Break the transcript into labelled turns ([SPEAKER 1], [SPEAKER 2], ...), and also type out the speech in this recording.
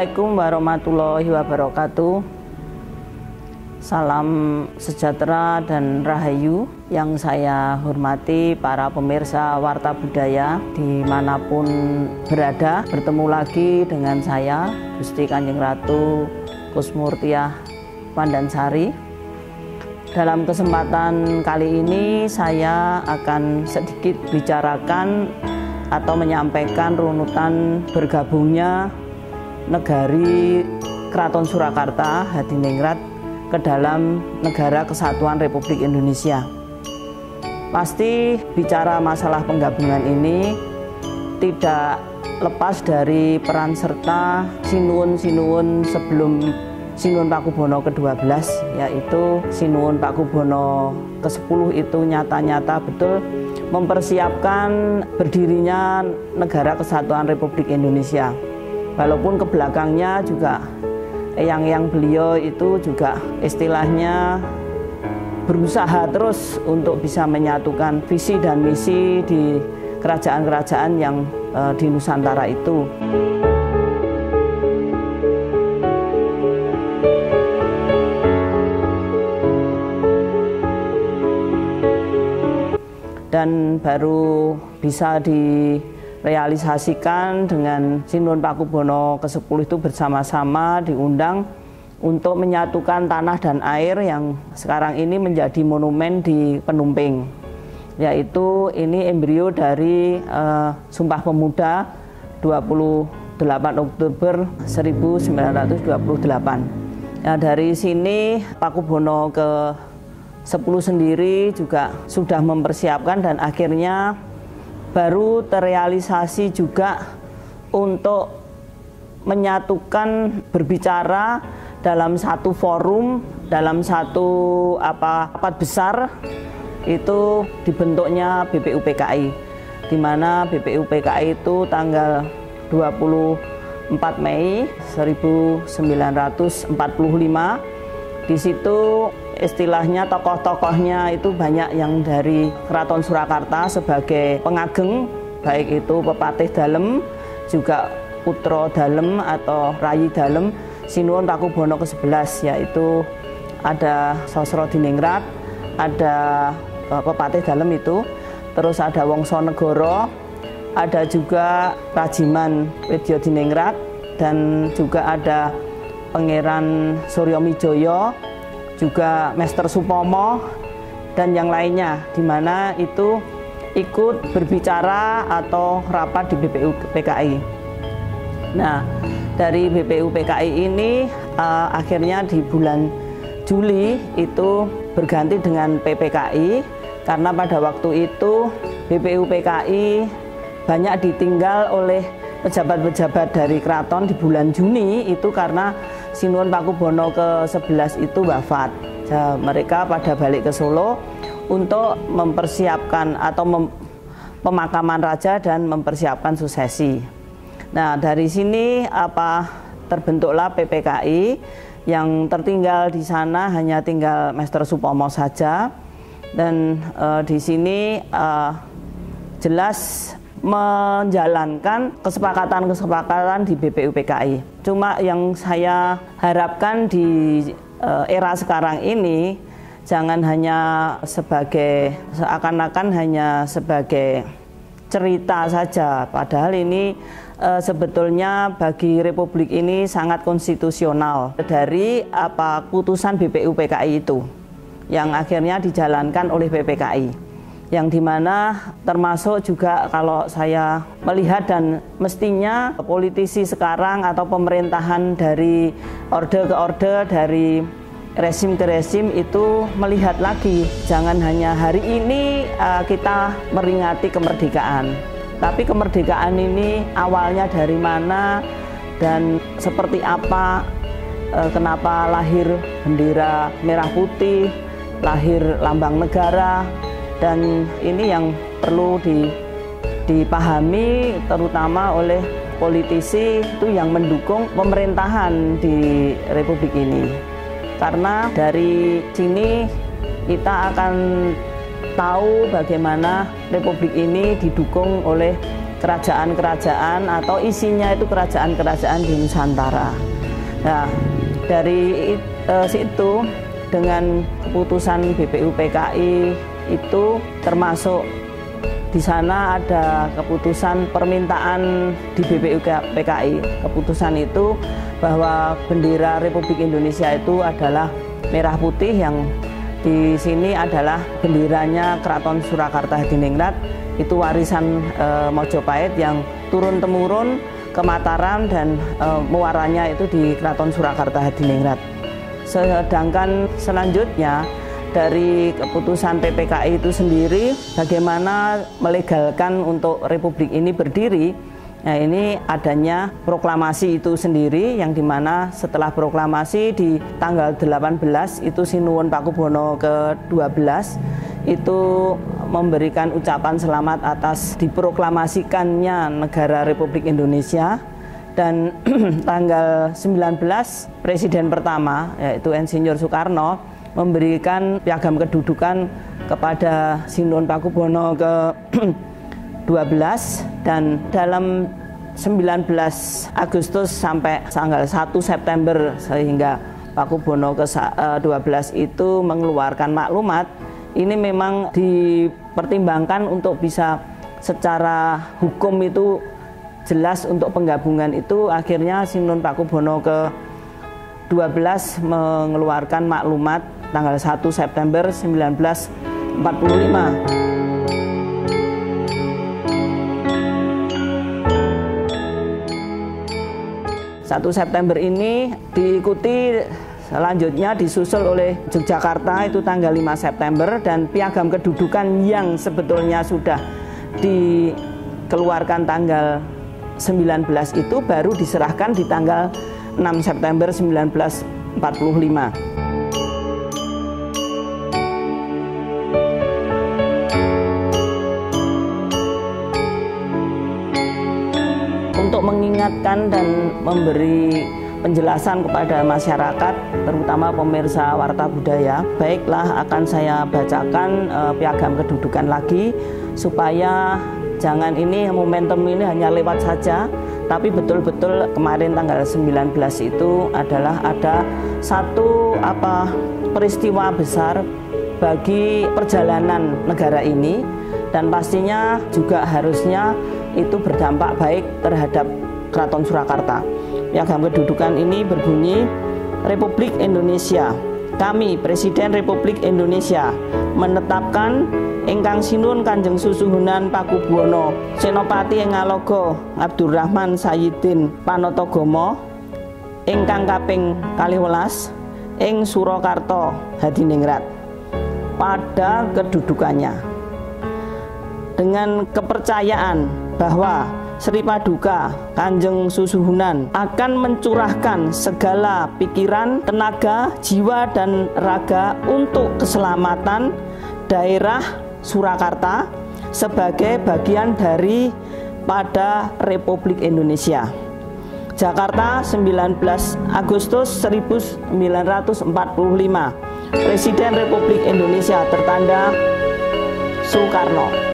[SPEAKER 1] Assalamualaikum warahmatullahi wabarakatuh. Salam sejahtera dan rahayu yang saya hormati para pemirsa Warta Budaya dimanapun berada. Bertemu lagi dengan saya, Gusti Kanjeng Ratu Kusmurtiah Pandansari. Dalam kesempatan kali ini saya akan sedikit bicarakan atau menyampaikan runutan bergabungnya Negari Keraton Surakarta Hadiningrat ke dalam Negara Kesatuan Republik Indonesia. Pasti bicara masalah penggabungan ini tidak lepas dari peran serta Sinuwun sebelum Sinuwun Pakubono ke-12, yaitu Sinuwun Pakubono ke-10 itu nyata-nyata betul mempersiapkan berdirinya Negara Kesatuan Republik Indonesia. Walaupun ke belakangnya juga yang beliau itu juga istilahnya berusaha terus untuk bisa menyatukan visi dan misi di kerajaan-kerajaan yang di Nusantara itu. Dan baru bisa direalisasikan dengan Sinuwun Pakubono ke-10 itu bersama-sama diundang untuk menyatukan tanah dan air yang sekarang ini menjadi monumen di Penumping, yaitu ini embrio dari Sumpah Pemuda 28 Oktober 1928. Nah, dari sini Pakubono ke-10 sendiri juga sudah mempersiapkan dan akhirnya baru terrealisasi juga untuk menyatukan berbicara dalam satu forum, dalam satu rapat besar, itu dibentuknya BPUPKI, di mana BPUPKI itu tanggal 24 Mei 1945. Di situ istilahnya tokoh-tokohnya itu banyak yang dari Keraton Surakarta sebagai pengageng, baik itu Pepatih Dalem, juga Putra Dalem atau Rayi Dalem, Sinuwun Pakubono ke-11, yaitu ada Sosrodiningrat, ada Pepatih Dalem itu, terus ada Wongsonegoro, ada juga Rajiman Widyadiningrat, dan juga ada Pangeran Suryomijoyo, juga Mester Supomo, dan yang lainnya, di mana itu ikut berbicara atau rapat di BPUPKI. Nah, dari BPUPKI ini akhirnya di bulan Juli itu berganti dengan PPKI, karena pada waktu itu BPUPKI banyak ditinggal oleh pejabat-pejabat dari keraton di bulan Juni itu karena Sinuwun Pakubono ke-11 itu wafat. Mereka pada balik ke Solo untuk mempersiapkan atau pemakaman raja dan mempersiapkan susesi. Nah, dari sini terbentuklah PPKI, yang tertinggal di sana hanya tinggal Mester Supomo saja, dan di sini jelas menjalankan kesepakatan-kesepakatan di BPUPKI. Cuma yang saya harapkan di era sekarang ini jangan hanya seakan-akan hanya sebagai cerita saja, padahal ini sebetulnya bagi Republik ini sangat konstitusional dari putusan BPUPKI itu yang akhirnya dijalankan oleh PPKI. Yang dimana termasuk juga kalau saya melihat dan mestinya politisi sekarang atau pemerintahan dari orde ke orde, dari rezim ke rezim itu melihat lagi, jangan hanya hari ini kita meringati kemerdekaan, tapi kemerdekaan ini awalnya dari mana dan seperti apa, kenapa lahir bendera merah putih, lahir lambang negara. Dan ini yang perlu dipahami terutama oleh politisi itu yang mendukung pemerintahan di Republik ini. Karena dari sini kita akan tahu bagaimana Republik ini didukung oleh kerajaan-kerajaan atau isinya itu kerajaan-kerajaan di Nusantara. Nah, dari situ dengan keputusan BPUPKI itu termasuk di sana ada keputusan permintaan di BPUPKI. Keputusan itu bahwa bendera Republik Indonesia itu adalah merah putih, yang di sini adalah benderanya Keraton Surakarta Hadiningrat. Itu warisan Mojopahit yang turun-temurun ke Mataram dan muaranya itu di Keraton Surakarta Hadiningrat. Sedangkan selanjutnya dari keputusan PPKI itu sendiri, bagaimana melegalkan untuk Republik ini berdiri. Nah, ini adanya proklamasi itu sendiri, yang dimana setelah proklamasi di tanggal 18 itu Sinuwun Pakubono ke-12 itu memberikan ucapan selamat atas diproklamasikannya negara Republik Indonesia. Dan tanggal 19 Presiden pertama yaitu Insinyur Soekarno memberikan piagam kedudukan kepada Sinuwun Pakubono ke-12, dan dalam 19 Agustus sampai tanggal 1 September sehingga Pakubono ke-12 itu mengeluarkan maklumat. Ini memang dipertimbangkan untuk bisa secara hukum itu jelas untuk penggabungan itu. Akhirnya Sinuwun Pakubono ke-12 mengeluarkan maklumat tanggal 1 September 1945. 1 September ini diikuti selanjutnya disusul oleh Yogyakarta itu tanggal 5 September, dan piagam kedudukan yang sebetulnya sudah dikeluarkan tanggal 19 itu baru diserahkan di tanggal 6 September 1945. Untuk mengingatkan dan memberi penjelasan kepada masyarakat, terutama pemirsa Warta Budaya, baiklah akan saya bacakan piagam kedudukan lagi, supaya jangan ini momentum ini hanya lewat saja, tapi betul-betul kemarin tanggal 19 itu adalah ada satu peristiwa besar bagi perjalanan negara ini, dan pastinya juga harusnya itu berdampak baik terhadap Keraton Surakarta. Piagam kedudukan ini berbunyi, Republik Indonesia, kami Presiden Republik Indonesia menetapkan ingkang Sinuwun Kanjeng Susuhunan Pakubuwana Senopati Ngalogo Abdurrahman Sayyidin Panatagomo ingkang kaping 12 ing Surakarta Hadiningrat pada kedudukannya, dengan kepercayaan bahwa Sri Paduka Kanjeng Susuhunan akan mencurahkan segala pikiran, tenaga, jiwa, dan raga untuk keselamatan daerah Surakarta sebagai bagian dari pada Republik Indonesia. Jakarta, 19 Agustus 1945. Presiden Republik Indonesia tertanda Soekarno.